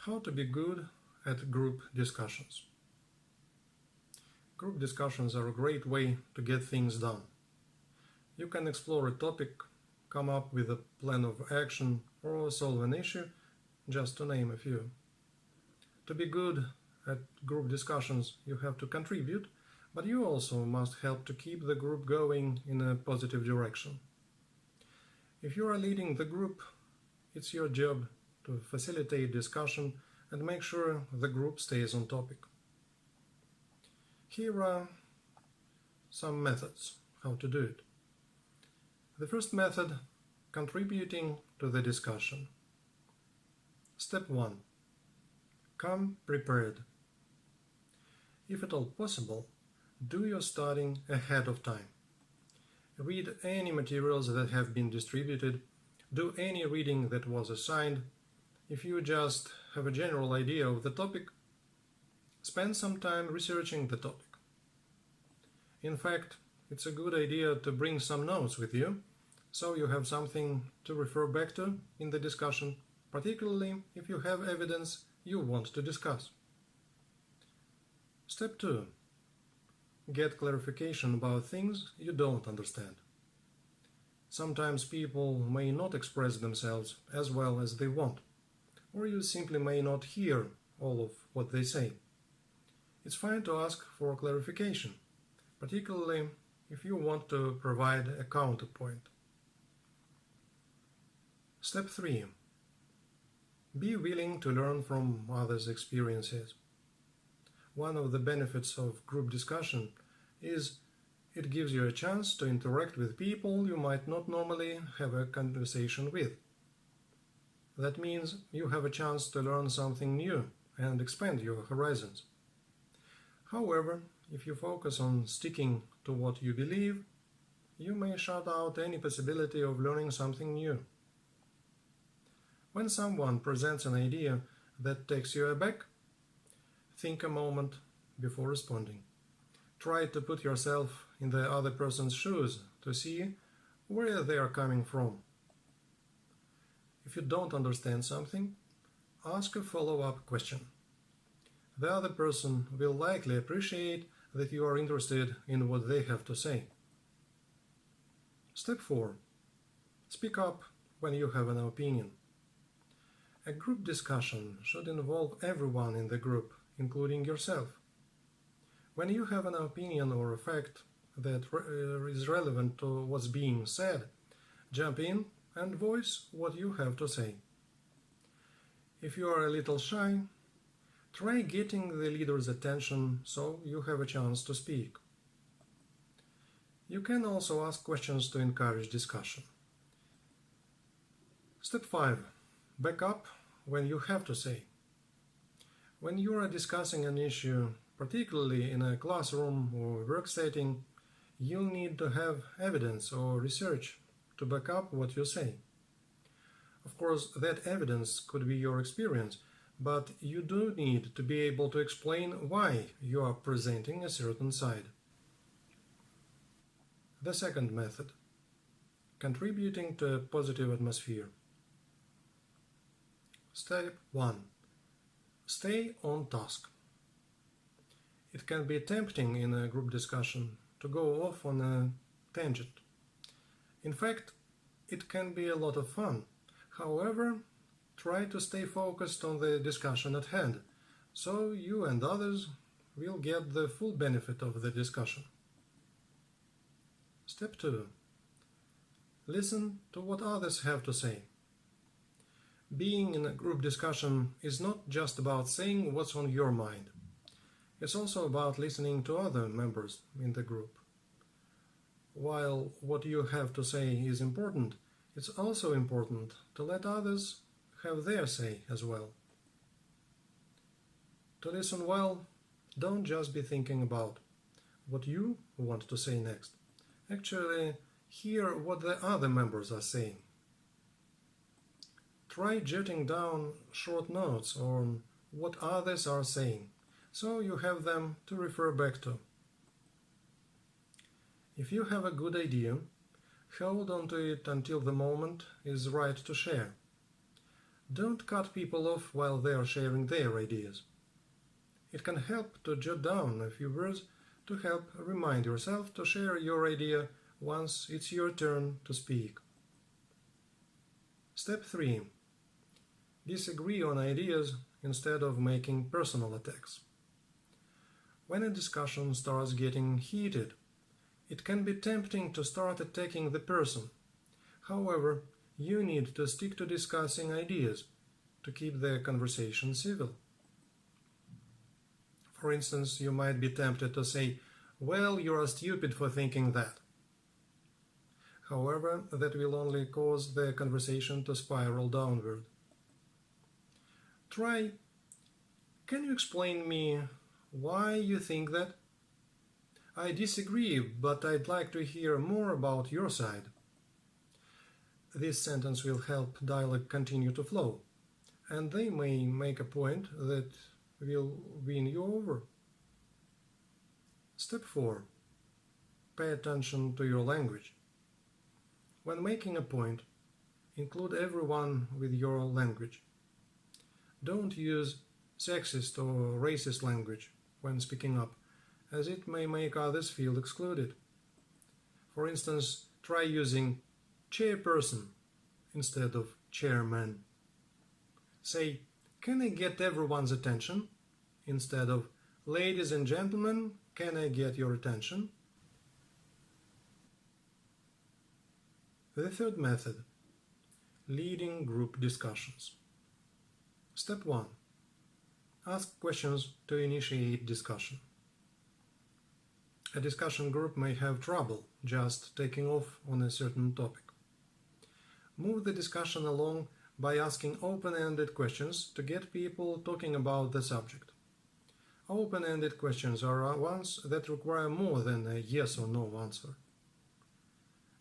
How to be good at group discussions. Group discussions are a great way to get things done. You can explore a topic, come up with a plan of action, or solve an issue, just to name a few. To be good at group discussions, you have to contribute, but you also must help to keep the group going in a positive direction. If you are leading the group, it's your job to facilitate discussion and make sure the group stays on topic. Here are some methods how to do it. The first method, contributing to the discussion. Step 1. Come prepared. If at all possible, do your studying ahead of time. Read any materials that have been distributed, do any reading that was assigned. If you just have a general idea of the topic, spend some time researching the topic. In fact, it's a good idea to bring some notes with you, so you have something to refer back to in the discussion, particularly if you have evidence you want to discuss. Step 2. Get clarification about things you don't understand. Sometimes people may not express themselves as well as they want, or you simply may not hear all of what they say. It's fine to ask for clarification, particularly if you want to provide a counterpoint. Step 3. Be willing to learn from others' experiences. One of the benefits of group discussion is it gives you a chance to interact with people you might not normally have a conversation with. That means you have a chance to learn something new and expand your horizons. However, if you focus on sticking to what you believe, you may shut out any possibility of learning something new. When someone presents an idea that takes you aback, think a moment before responding. Try to put yourself in the other person's shoes to see where they are coming from. If you don't understand something, ask a follow-up question. The other person will likely appreciate that you are interested in what they have to say. Step 4. Speak up when you have an opinion. A group discussion should involve everyone in the group, including yourself. When you have an opinion or a fact that is relevant to what's being said, jump in and voice what you have to say. If you are a little shy, try getting the leader's attention so you have a chance to speak. You can also ask questions to encourage discussion. Step 5. Back up when you have to say. When you are discussing an issue, particularly in a classroom or work setting, you'll need to have evidence or research to back up what you say. Of course, that evidence could be your experience, but you do need to be able to explain why you are presenting a certain side. The second method, contributing to a positive atmosphere. Step 1. Stay on task. It can be tempting in a group discussion to go off on a tangent. In fact, it can be a lot of fun. However, try to stay focused on the discussion at hand, so you and others will get the full benefit of the discussion. Step 2. Listen to what others have to say. Being in a group discussion is not just about saying what's on your mind. It's also about listening to other members in the group. While what you have to say is important, it's also important to let others have their say as well. To listen well, don't just be thinking about what you want to say next. Actually, hear what the other members are saying. Try jotting down short notes on what others are saying, so you have them to refer back to. If you have a good idea, hold on to it until the moment is right to share. Don't cut people off while they are sharing their ideas. It can help to jot down a few words to help remind yourself to share your idea once it's your turn to speak. Step 3. Disagree on ideas instead of making personal attacks. When a discussion starts getting heated, it can be tempting to start attacking the person. However, you need to stick to discussing ideas to keep the conversation civil. For instance, you might be tempted to say, "Well, you are stupid for thinking that." However, that will only cause the conversation to spiral downward. Try, "Can you explain me why you think that?" "I disagree, but I'd like to hear more about your side." This sentence will help dialogue continue to flow, and they may make a point that will win you over. Step 4. Pay attention to your language. When making a point, include everyone with your language. Don't use sexist or racist language when speaking up, as it may make others feel excluded. For instance, try using chairperson instead of chairman. Say, "Can I get everyone's attention?" instead of "Ladies and gentlemen, can I get your attention?" The third method, leading group discussions. Step 1. Ask questions to initiate discussion. A discussion group may have trouble just taking off on a certain topic. Move the discussion along by asking open-ended questions to get people talking about the subject. Open-ended questions are ones that require more than a yes or no answer.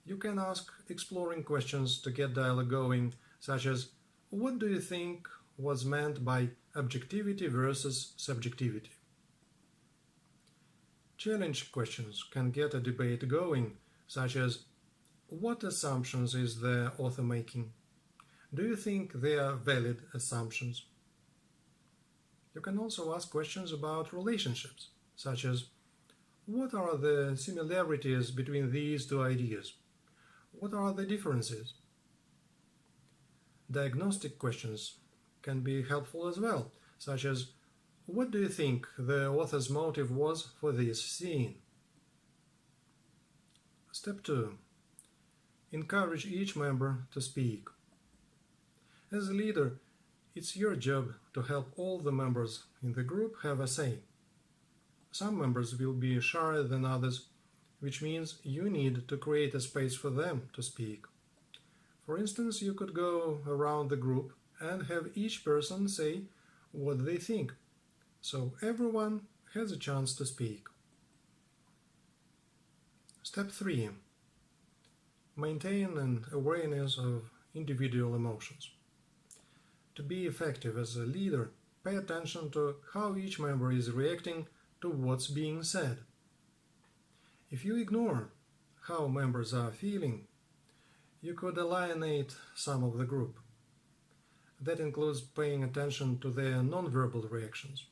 You can ask exploring questions to get dialogue going, such as, "What do you think was meant by objectivity versus subjectivity?" Challenge questions can get a debate going, such as, "What assumptions is the author making? Do you think they are valid assumptions?" You can also ask questions about relationships, such as, "What are the similarities between these two ideas? What are the differences?" Diagnostic questions can be helpful as well, such as, "What do you think the author's motive was for this scene?" Step 2. Encourage each member to speak. As a leader, it's your job to help all the members in the group have a say. Some members will be shyer than others, which means you need to create a space for them to speak. For instance, you could go around the group and have each person say what they think, so everyone has a chance to speak. Step 3. Maintain an awareness of individual emotions. To be effective as a leader, pay attention to how each member is reacting to what's being said. If you ignore how members are feeling, you could alienate some of the group. That includes paying attention to their nonverbal reactions.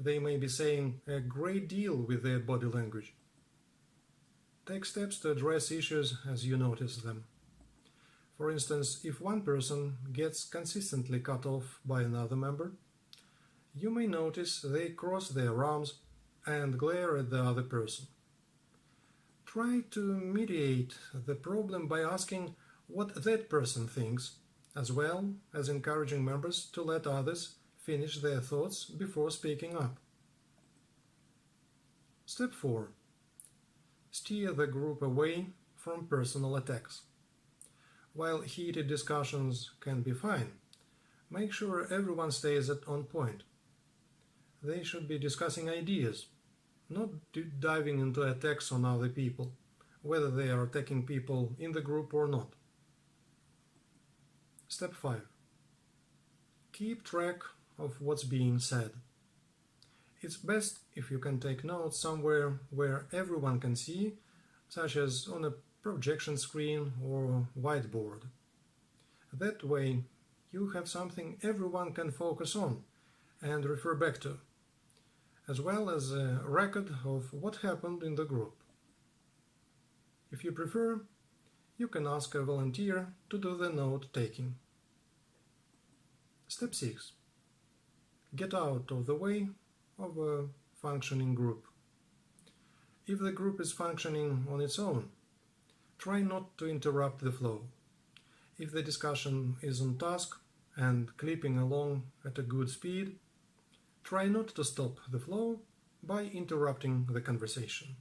They may be saying a great deal with their body language. Take steps to address issues as you notice them. For instance, if one person gets consistently cut off by another member, you may notice they cross their arms and glare at the other person. Try to mediate the problem by asking what that person thinks, as well as encouraging members to let others finish their thoughts before speaking up. Step 4. Steer the group away from personal attacks. While heated discussions can be fine, Make sure everyone stays on point. They should be discussing ideas, not diving into attacks on other people, whether they are attacking people in the group or not. Step 5. Keep track of what's being said. It's best if you can take notes somewhere where everyone can see, such as on a projection screen or whiteboard. That way, you have something everyone can focus on and refer back to, as well as a record of what happened in the group. If you prefer, you can ask a volunteer to do the note-taking. Step 6. Get out of the way of a functioning group. If the group is functioning on its own, try not to interrupt the flow. If the discussion is on task and clipping along at a good speed, try not to stop the flow by interrupting the conversation.